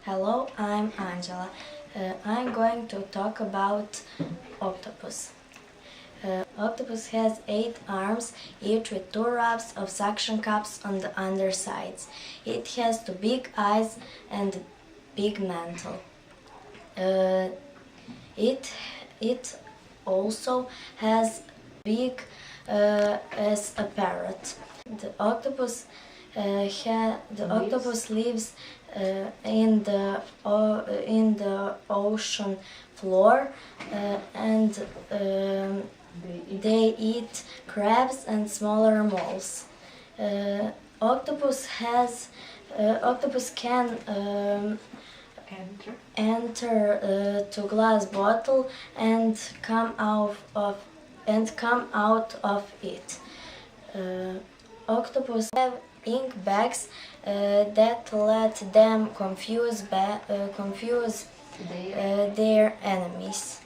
Hello, I'm Andjela. I'm going to talk about octopus. Octopus has 8 arms, each with 2 rows of suction cups on the undersides. It has 2 big eyes and big mantle. It also has big as a parrot. The octopus lives in the ocean floor and they eat crabs and smaller moles. Octopus can enter to glass bottle and come out of it. Octopus have ink bags that let them confuse their enemies.